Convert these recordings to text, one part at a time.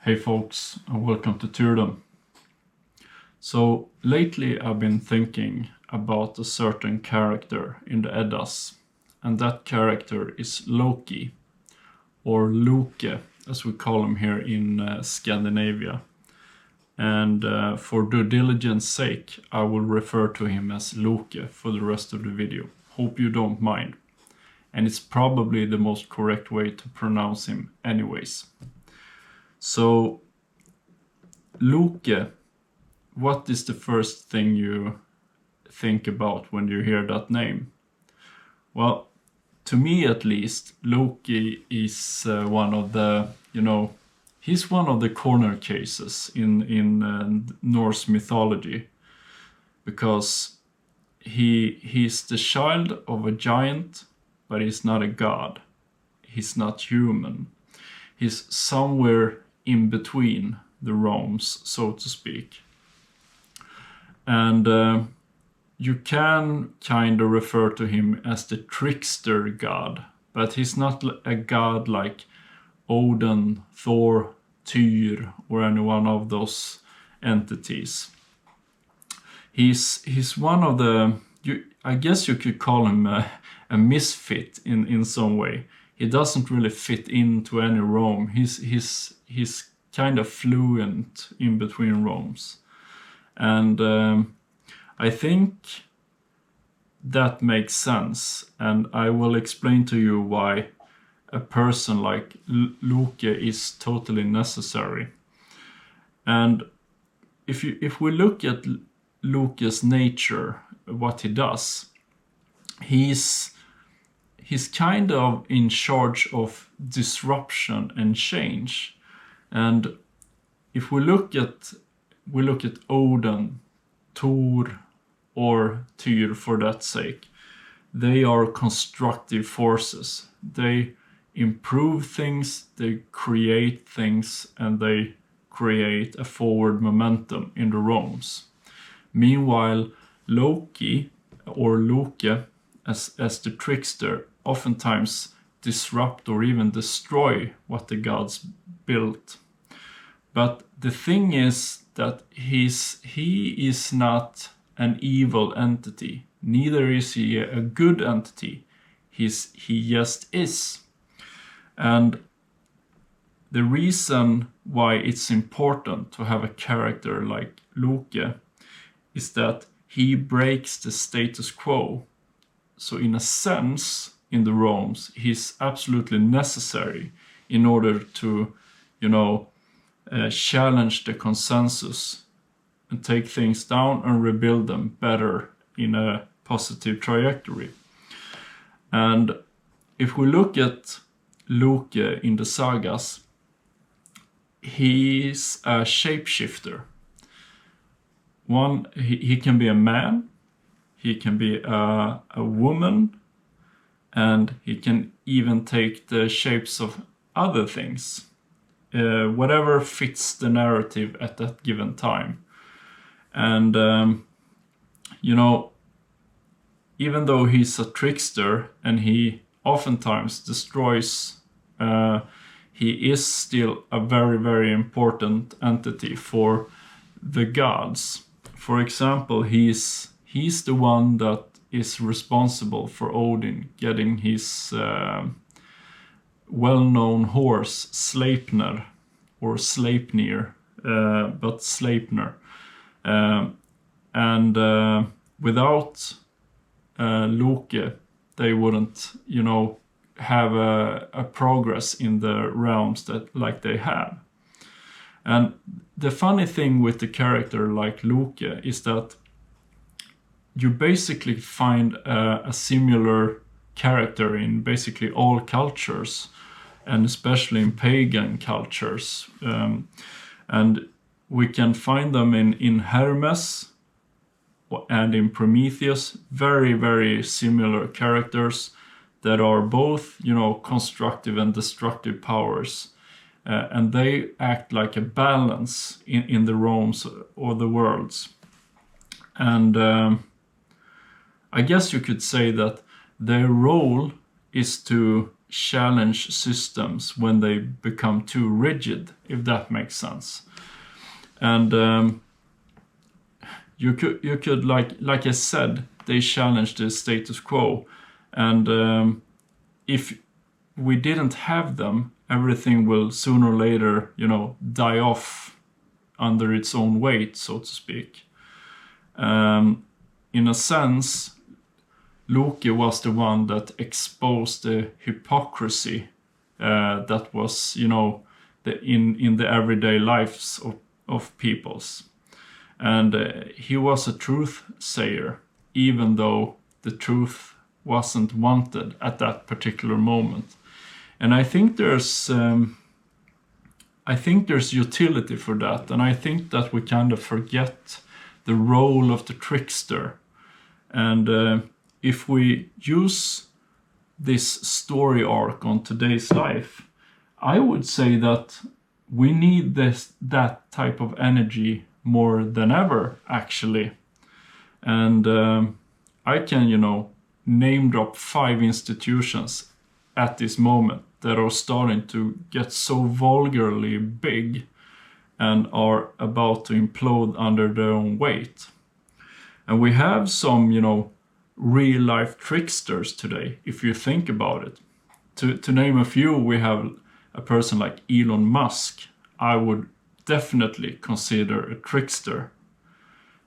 Hey folks, and welcome to Tyrdom. So lately I've been thinking about a certain character in the Eddas, and that character is Loki, or Loke as we call him here in Scandinavia. And for due diligence sake, I will refer to him as Loki for the rest of the video. Hope you don't mind. And it's probably the most correct way to pronounce him anyways. So, Loki, what is the first thing you think about when you hear that name? Well, to me at least, Loki is one of the, he's one of the corner cases in Norse mythology. Because he's the child of a giant, but he's not a god. He's not human. He's somewhere in between the realms, so to speak. And you can kind of refer to him as the trickster god, but he's not a god like Odin, Thor, Tyr, or any one of those entities. He's one of the, I guess you could call him a misfit in some way. He doesn't really fit into any realm. He's kind of fluent in between realms. And I think that makes sense. And I will explain to you why a person like Loki is totally necessary. And if we look at Loki's nature, what he does, he's kind of in charge of disruption and change. And if we look at Odin, Thor, or Tyr for that sake, they are constructive forces. They improve things, they create things, and they create a forward momentum in the realms. Meanwhile, Loki, or Loke, as the trickster, oftentimes disrupt or even destroy what the gods built. But the thing is that he is not an evil entity. Neither is he a good entity. He just is. And the reason why it's important to have a character like Loki is that he breaks the status quo. So in a sense, in the realms, he's absolutely necessary in order to, challenge the consensus and take things down and rebuild them better in a positive trajectory. And if we look at Loki in the sagas, he's a shapeshifter. He can be a man, he can be a woman, and he can even take the shapes of other things. Whatever fits the narrative at that given time. And, even though he's a trickster and he oftentimes destroys, he is still a very, very important entity for the gods. For example, he's the one that is responsible for Odin getting his well-known horse Sleipnir, or Sleipnir, but Sleipnir. And without Loki, they wouldn't, have a progress in the realms that like they have. And the funny thing with the character like Loki is that you basically find a similar character in basically all cultures, and especially in pagan cultures. And we can find them in Hermes and in Prometheus, very, very similar characters that are both, constructive and destructive powers. And they act like a balance in the realms or the worlds. And I guess you could say that their role is to challenge systems when they become too rigid, if that makes sense. And you could like I said, they challenge the status quo, and if we didn't have them, everything will sooner or later, die off under its own weight, so to speak. In a sense, Loki was the one that exposed the hypocrisy that was, in the everyday lives of peoples. And he was a truth sayer, even though the truth wasn't wanted at that particular moment. And I think there's utility for that, and I think that we kind of forget the role of the trickster. And if we use this story arc on today's life, I would say that we need that type of energy more than ever, actually. And I can, name drop 5 institutions at this moment that are starting to get so vulgarly big and are about to implode under their own weight. And we have some, real life tricksters today, if you think about it. To name a few, we have a person like Elon Musk. I would definitely consider a trickster.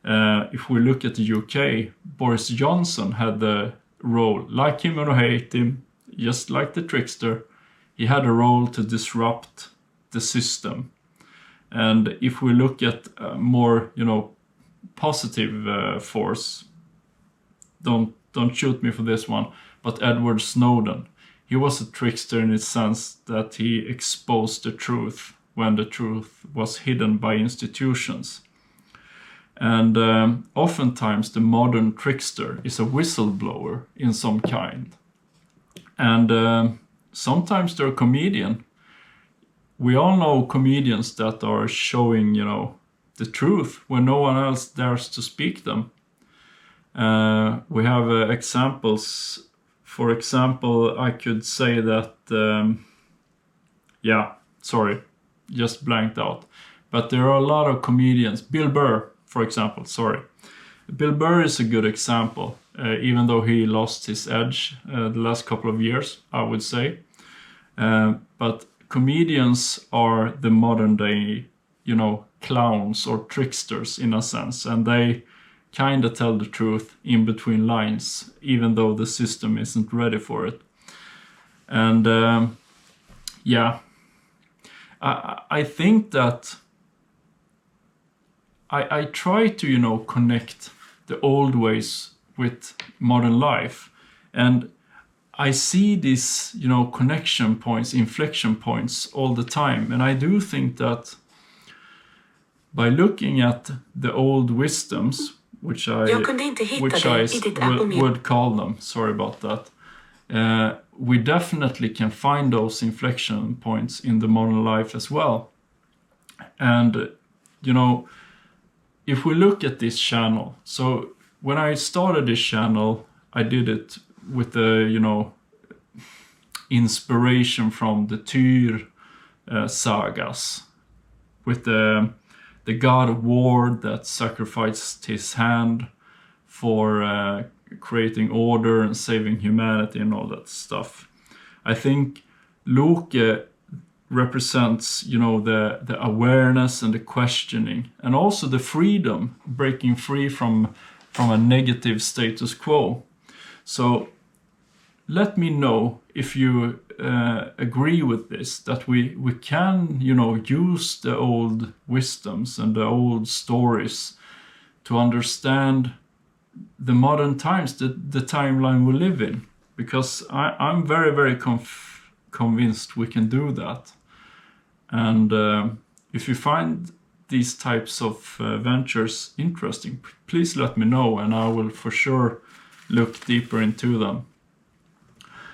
If we look at the UK, Boris Johnson had the role, like him or hate him, just like the trickster, he had a role to disrupt the system. And if we look at more, positive force, don't shoot me for this one, but Edward Snowden, he was a trickster in the sense that he exposed the truth when the truth was hidden by institutions. And oftentimes the modern trickster is a whistleblower in some kind. And sometimes they're a comedian. We all know comedians that are showing, the truth when no one else dares to speak them. We have examples. For example, I could say that, just blanked out. But there are a lot of comedians. Bill Burr, for example, Bill Burr is a good example, even though he lost his edge the last couple of years, I would say. But comedians are the modern day, clowns or tricksters in a sense, and they kind of tell the truth in between lines, even though the system isn't ready for it. And I think that I try to, connect the old ways with modern life. And I see these, connection points, inflection points all the time. And I do think that by looking at the old wisdoms, which I would call them, sorry about that, we definitely can find those inflection points in the modern life as well. And, if we look at this channel, so when I started this channel, I did it with the, inspiration from the Tyr sagas, with the god of war that sacrificed his hand for creating order and saving humanity and all that stuff. I think Loki represents, the awareness and the questioning, and also the freedom, breaking free from a negative status quo. So let me know if you agree with this, that we can, use the old wisdoms and the old stories to understand the modern times, the timeline we live in. Because I'm very, very convinced we can do that. And if you find these types of ventures interesting, please let me know, and I will for sure look deeper into them.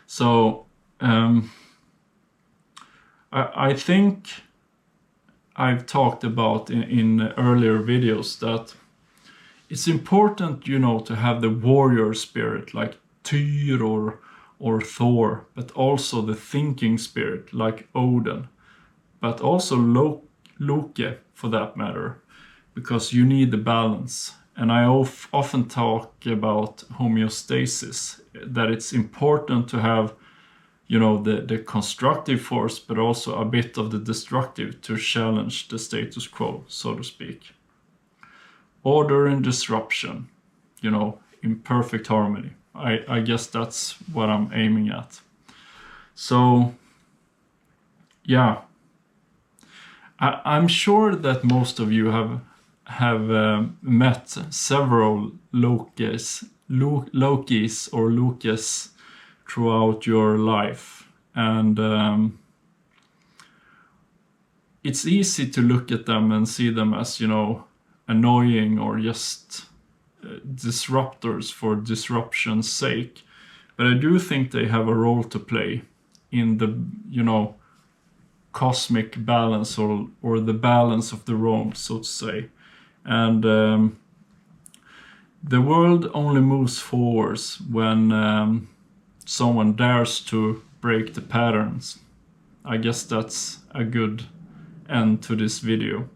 So I think I've talked about in earlier videos that it's important, to have the warrior spirit like Tyr or Thor, but also the thinking spirit like Odin, but also Loki for that matter, because you need the balance. And I often talk about homeostasis, that it's important to have, you know, the constructive force, but also a bit of the destructive to challenge the status quo, so to speak. Order and disruption, you know, in perfect harmony. I guess that's what I'm aiming at. So, yeah. I'm sure that most of you have met several Lokis or Lokis throughout your life, and it's easy to look at them and see them as, you know, annoying or just disruptors for disruption's sake. But I do think they have a role to play in the, you know, cosmic balance or the balance of the realm, so to say. And the world only moves forwards when someone dares to break the patterns. I guess that's a good end to this video.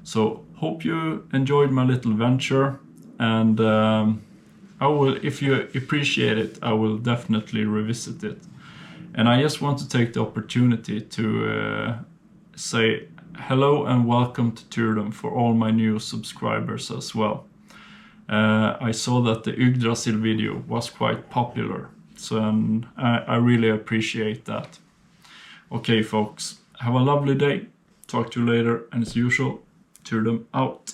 So hope you enjoyed my little venture, and I will, if you appreciate it, I will definitely revisit it. And I just want to take the opportunity to say hello and welcome to Tyrdom for all my new subscribers as well. I saw that the Yggdrasil video was quite popular, so I really appreciate that. Okay folks, have a lovely day, talk to you later, and as usual, Tyrdom out.